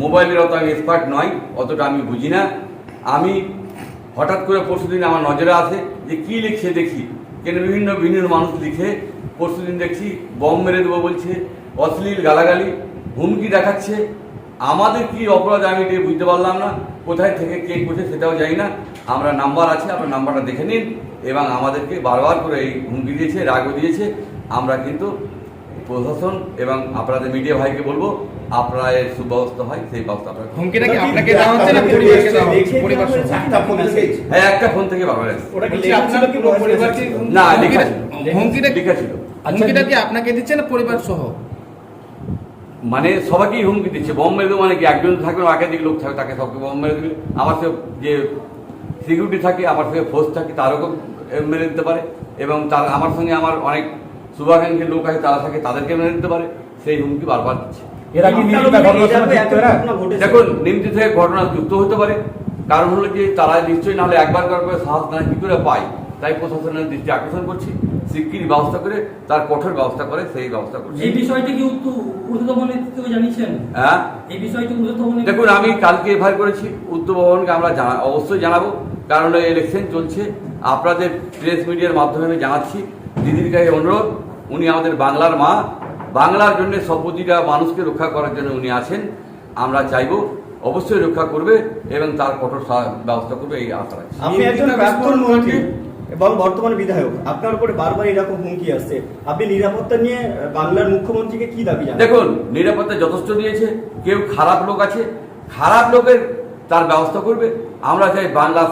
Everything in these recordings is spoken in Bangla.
মোবাইলের অত আমি এক্সপার্ট নয়, অতটা আমি বুঝি না। আমি হঠাৎ করে পরশুদিন আমার নজরে আসে যে কী লিখছে দেখি, কেন বিভিন্ন মানুষ লিখে পরশুদিন দেখছি বম মেরে দেবো বলছে, অশ্লীল গালাগালি, হুমকি দেখাচ্ছে। আমাদের কি অপরাধ আমি এটা বুঝতে পারলাম না, কোথায় থেকে কে করছে সেটাও জানি না। আমরা নাম্বার আছে, আপনার নাম্বারটা দেখে নিন, এবং আমাদেরকে বারবার করে এই হুমকি দিয়েছে, রাগও দিয়েছে। আমরা কিন্তু প্রশাসন এবং আপনাদের মিডিয়া ভাইকে বলবো, আপনারা এর সুব্যবস্থা হয় সেই ব্যবস্থা আপনারা। হুমকিটা কি আপনাকে দেওয়া হচ্ছে না পরিবারকে দেওয়া হচ্ছে? পরিবার হ্যাঁ, একটা ফোন থেকে বারবার আসছে। না, লেখা ছিল, হুমকিটা লেখা ছিল। হুমকিটা কি আপনাকে দিচ্ছে না পরিবার সহ? মানে সবাইকেই হুমকি দিচ্ছে, বম মেরে দেবো। মানে কি একজন থাকবে না, একাধিক লোক থাকবে, তাকে সবকে বম মেরে দেবে। আমার সে যে সিকিউরিটি থাকে, আমার সঙ্গে ফোর্স থাকে, তারও মেরে দিতে পারে। এবং তার আমার সঙ্গে আমার অনেক শুভাকাঙ্ক্ষী লোক আছে, তারা থাকে, তাদেরকে মেরে দিতে পারে। সেই হুমকি বারবার দিচ্ছে। দেখুন, নিমতি থেকে ঘটনা যুক্ত হতে পারে। কারণ হলো যে তারা নিশ্চয়ই, নাহলে একবার করার পরে সাহস না কি করে পায়। তাই প্রশাসনের দৃষ্টি আকর্ষণ করছি, শিগগির ব্যবস্থা করে তার কঠোর ব্যবস্থা করে সেই ব্যবস্থা করছি। এই বিষয়টি কি ঊর্ধ্বতন নেতৃত্বকে জানিয়েছেন? হ্যাঁ, এই বিষয়টি ঊর্ধ্বতন। দেখুন, আমি কালকে এফআইআর করেছি, উত্তর ভবনকে আমরা অবশ্যই জানাবো। কারণ ইলেকশন চলছে, আপনাদের প্রেস মিডিয়ার মাধ্যমে আমি জানাচ্ছি, দিদির কাছে অনুরোধ, উনি আমাদের বাংলার মা, বাংলার জন্য সব প্রতিটা মানুষকে রক্ষা করার জন্য উনি আছেন। আমরা চাইবো অবশ্যই রক্ষা করবে এবং তার কঠোর ব্যবস্থা করবে, এই আশা রাখছি। আপনি একজন প্রাক্তন মন্ত্রী এবং বর্তমান বিধায়ক, আপনার উপরে বারবার এরকম হুমকি আসছে, আপনি নিরাপত্তা নিয়ে বাংলার মুখ্যমন্ত্রীকে কি দাবি জানান? দেখুন, নিরাপত্তা যথেষ্ট দিয়েছে। কেউ খারাপ লোক আছে, খারাপ লোকের তার ব্যবস্থা করবে। আমরা চাই বাংলা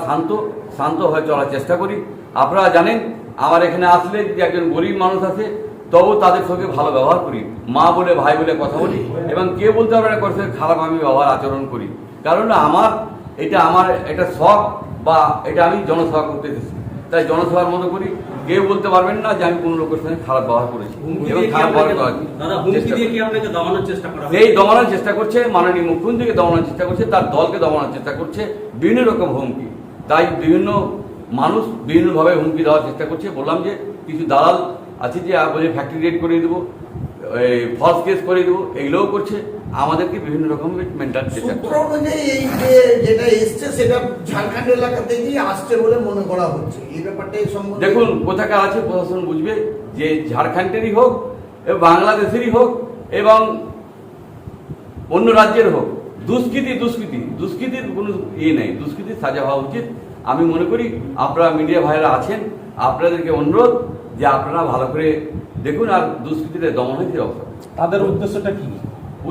শান্ত হয়ে চলার চেষ্টা করি। আপনারা জানেন, আমার এখানে আসলে যে একজন গরিব মানুষ আছে, তবু তাদের সঙ্গে ভালো ব্যবহার করি, মা বলে ভাই বলে কথা বলি, এবং কেউ বলতে পারবে না করছে খারাপ আমি ব্যবহার আচরণ করি। কারণ আমার এটা শখ, বা এটা আমি জনসেবা করতে এসেছি, তাই জনসেবার মতো করি। কেউ বলতে পারবেন না যে আমি কোনো লোকের সঙ্গে খারাপ ব্যবহার করেছি এবং খারাপ ব্যবহার এই দমানোর চেষ্টা করছে, মাননীয় মুখ্যমন্ত্রীকে দমানোর চেষ্টা করছে, তার দলকে দমানোর চেষ্টা করছে, বিভিন্ন রকম হুমকি। তাই বিভিন্ন মানুষ বিভিন্নভাবে হুমকি দেওয়ার চেষ্টা করছে। বললাম যে কিছু দালাল আছে যে বলে ফ্যাক্টরি রেড করে দেবো, ফলস কেস করে দেবো, এগুলোও করছে। আমাদেরকে বিভিন্ন রকম মেন্টাল সূত্র অনুযায়ী এই যে যেটা এসছে সেটা ঝাড়খণ্ড এলাকা থেকেই আসছে বলে মনে করা হচ্ছে। এই ব্যাপারটা দেখুন, কোথাকার আছে প্রশাসন বুঝবে, যে ঝাড়খণ্ডেরই হোক, বাংলাদেশেরই হোক, এবং অন্য রাজ্যের হোক, দুষ্কৃতির কোনো ইয়ে নেই, দুষ্কৃতির সাজা হওয়া উচিত। আমি মনে করি আপনারা মিডিয়া ভাইরা আছেন, আপনাদেরকে অনুরোধ যে আপনারা ভালো করে দেখুন আর দুষ্কৃতিতে দমন হয়েছে অবস্থা। তাদের উদ্দেশ্যটা কি?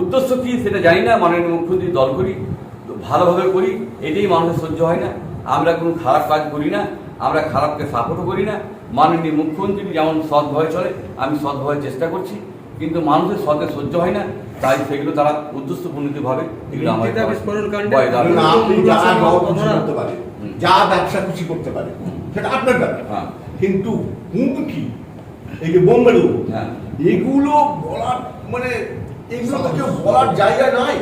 উদ্দেশ্য কি সেটা জানি না। মাননীয় মুখ্যমন্ত্রী দল করি, ভালোভাবে করি, এটাই মানুষের সহ্য হয় না। আমরা কোনো খারাপ কাজ করি না, আমরা খারাপকে সাপোর্টও করি না। মাননীয় মুখ্যমন্ত্রী যেমন সৎভাবে চলে, আমি সৎভাবে চেষ্টা করছি, কিন্তু মানুষের সৎে সহ্য হয় না। তাই সেগুলো তারা উদ্দেশ্যপূর্ণভাবে এগুলো আমাদের যা ব্যবসা খুশি করতে পারে সেটা আপনার ব্যাপার, কিন্তু হুমকি, এই যে বোম্বের এগুলো বলার মানে এগুলো তো কেউ বলার জায়গা নাই।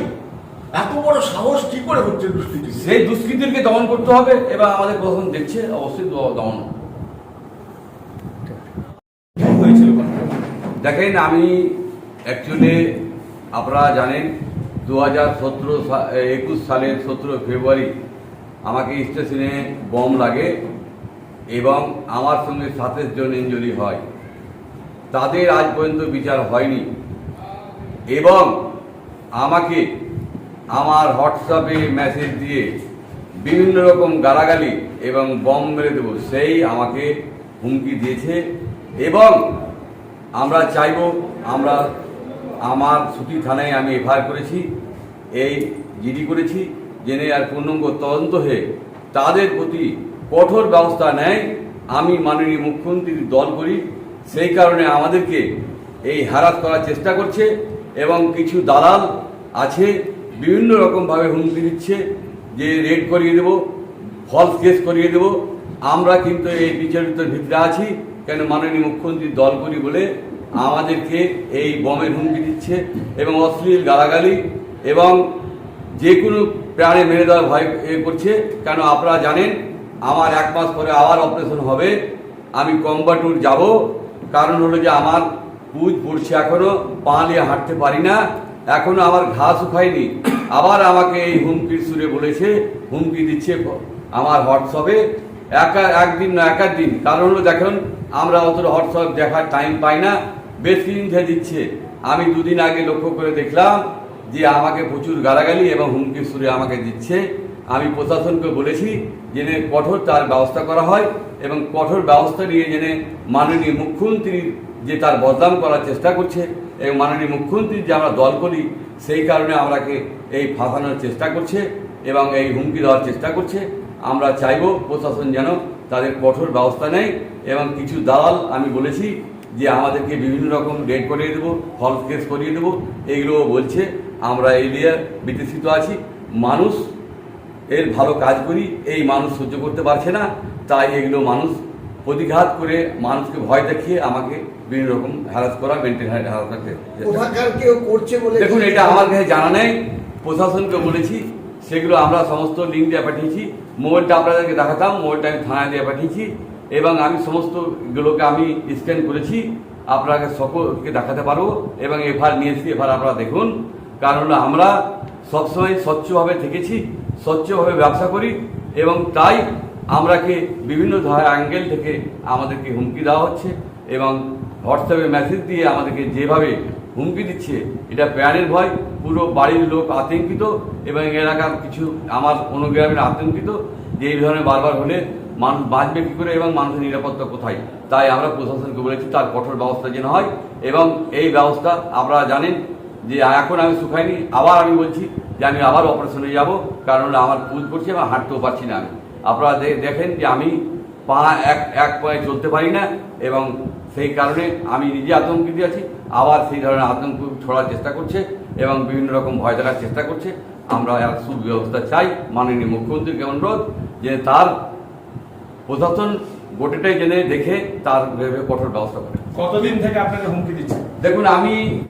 এত বড় সাহস কি করে হচ্ছে দুষ্কৃতি? সেই দুষ্কৃতিকে দমন করতে হবে, এবং আমাদের প্রশাসন দেখছে, অবশ্যই দমন হয়েছিল। দেখেন, আমি অ্যাকচুয়ালি আপনারা জানেন 2021 সালের 17 ফেব্রুয়ারি আমাকে স্টেশনে বম লাগে এবং আমার সঙ্গে 27 জন ইনজুরি হয়। তাদের আজ পর্যন্ত বিচার হয়নি, এবং আমাকে আমার হোয়াটসঅ্যাপে মেসেজ দিয়ে বিভিন্ন রকম গালাগালি এবং বম মেরে দেবো সেই আমাকে হুমকি দিয়েছে। এবং আমরা চাইব, আমার ছুটি থানায় আমি এফআইআর করেছি, এই জিডি করেছি, জেনে আর পূর্ণাঙ্গ তদন্ত হয়ে তাদের প্রতি কঠোর ব্যবস্থা নেয়। আমি মাননীয় মুখ্যমন্ত্রীর দল করি, সেই কারণে আমাদেরকে এই হ্যারাস করার চেষ্টা করছে, এবং কিছু দালাল আছে বিভিন্ন রকমভাবে হুমকি দিচ্ছে যে রেড করিয়ে দেব, ফলস কেস করিয়ে দেব। আমরা কিন্তু এই বিচারিতার ভিতরে আছি, কেন মাননীয় মুখ্যমন্ত্রীর দল করি বলে আমাদেরকে এই বমের হুমকি দিচ্ছে এবং অশ্লীল গালাগালি এবং যে কোনো প্রাণে মেরে দেওয়ার ভয় করছে। কেন আপনারা জানেন, আমার 1 মাস পরে আবার অপারেশন হবে, আমি কম্বাটুর যাব। কারণ হলো যে আমার পুজ পড়ছে, এখনো পা নিয়ে হাঁটতে পারি না, এখনো আমার ঘা শুকায়নি। আবার আমাকে এই হুমকির সুরে বলেছে, হুমকি দিচ্ছে আমার হোয়াটসঅ্যাপে একদিন না একাধিক। কারণ হলো দেখুন, আমরা অত হোয়াটসঅ্যাপ দেখার টাইম পাই না, বেশ কিছুদিন ধরে দিচ্ছে। আমি দুদিন আগে লক্ষ্য করে দেখলাম যে আমাকে প্রচুর গালাগালি এবং হুমকির সুরে আমাকে দিচ্ছে। আমি প্রশাসনকে বলেছি যেন কঠোর তার ব্যবস্থা করা হয় এবং কঠোর ব্যবস্থা নিয়ে যেন মাননীয় মুখ্যমন্ত্রীর যে তার বদনাম করার চেষ্টা করছে এবং মাননীয় মুখ্যমন্ত্রীর যে আমরা দল করি সেই কারণে আমরাকে এই ফাঁসানোর চেষ্টা করছে এবং এই হুমকি দেওয়ার চেষ্টা করছে। আমরা চাইব প্রশাসন যেন তাদের কঠোর ব্যবস্থা নেয় এবং কিছু দালাল আমি বলেছি যে আমাদেরকে বিভিন্ন রকম ডেট করিয়ে দেবো, ফলস কেস করিয়ে দেবো, এইগুলো বলছে। আমরা এই নিয়ে বিতৃষ্ণিত আছি। মানুষ এর ভালো কাজ করি, এই মানুষ সহ্য করতে পারছে না, তাই এগুলো মানুষ প্রতিঘাত করে মানুষকে ভয় দেখিয়ে আমাকে বিভিন্ন রকম হ্যারাস করা, মেনটেন হ্যারাস করতে। কোথাকার কেউ করছে বলে দেখুন, এটা আমার কাছে জানা নেই, প্রশাসনকে বলেছি, সেগুলো আমরা সমস্ত লিঙ্ক দিয়ে পাঠিয়েছি। মোবাইলটা আপনাদেরকে দেখাতাম, মোবাইলটা আমি থানায় দিয়ে পাঠিয়েছি এবং আমি সমস্তগুলোকে আমি স্ক্যান করেছি, আপনাকে সকলকে দেখাতে পারবো এবং এফআইআর নিয়েছি। এফআইআর আপনারা দেখুন, কারণ আমরা সবসময় স্বচ্ছভাবে থেকেছি, স্বচ্ছভাবে ব্যবসা করি এবং তাই আমরাকে বিভিন্ন অ্যাঙ্গেল থেকে আমাদেরকে হুমকি দেওয়া হচ্ছে এবং হোয়াটসঅ্যাপে মেসেজ দিয়ে আমাদেরকে যেভাবে হুমকি দিচ্ছে, এটা প্রাণের ভয়। পুরো বাড়ির লোক আতঙ্কিত এবং এলাকার কিছু আমার অনুগ্রামের আতঙ্কিত যে এই ধরনের বারবার হলে মানুষ বাঁচবে কী করে এবং মানুষের নিরাপত্তা কোথায়। তাই আমরা প্রশাসনকে বলেছি তার কঠোর ব্যবস্থা যেন হয় এবং এই ব্যবস্থা আপনারা জানেন যে এখন আমি শুকাইনি, আবার আমি বলছি যে আমি আবার অপারেশনে যাব, কারণ আমার পুজ করছি এবং হাঁটতেও পারছি না। আমি আপনারা দেখেন যে আমি পা এক পায়ে চলতে পারি না এবং সেই কারণে আমি নিজে আতঙ্কিত আছি। আবার সেই ধরনের আতঙ্ক ছড়ার চেষ্টা করছে এবং বিভিন্ন রকম ভয় দেখার চেষ্টা করছে। আমরা এক সুব্যবস্থা চাই। মাননীয় মুখ্যমন্ত্রীকে অনুরোধ যে তার প্রশাসন গোটাটাই জেনে দেখে তার কঠোর ব্যবস্থা করে। কতদিন থেকে আপনাকে হুমকি দিচ্ছে? দেখুন, আমি